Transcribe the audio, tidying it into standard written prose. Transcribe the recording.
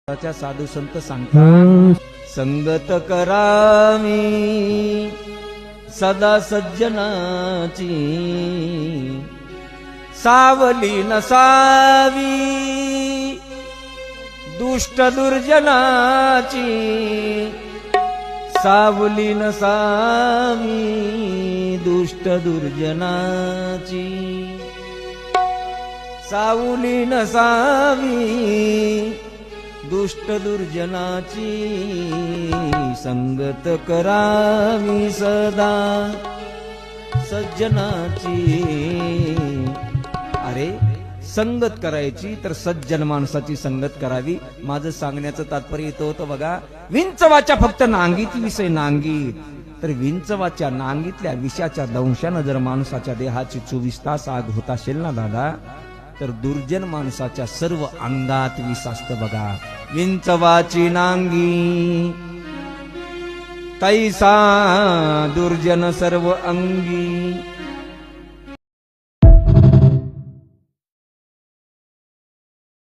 च्या साधू संत सांगतात, संगत करावी सदा सज्जनाची, सावली नसावी दुष्ट दुर्जनाची, सावली नसावी दुष्ट दुर्जनाची, सावली नसावी दुष्ट दुर्जनाची, संगत करावी सदा सज्जनाची. अरे संगत करायची तर सज्जन माणसाची संगत करावी. माझं सांगण्याचं तात्पर्य येतं होतं बघा, विंचवाच्या फक्त नांगीत विषय नांगीत, तर विंचवाच्या नांगीतल्या विषाच्या दंशानं जर माणसाच्या देहाची 24 तास आग होत असेल ना दादा, तर दुर्जन माणसाच्या सर्व अंगात विष असतं बघा. विंचवाची नांगी तैसा दुर्जन सर्व अंगी,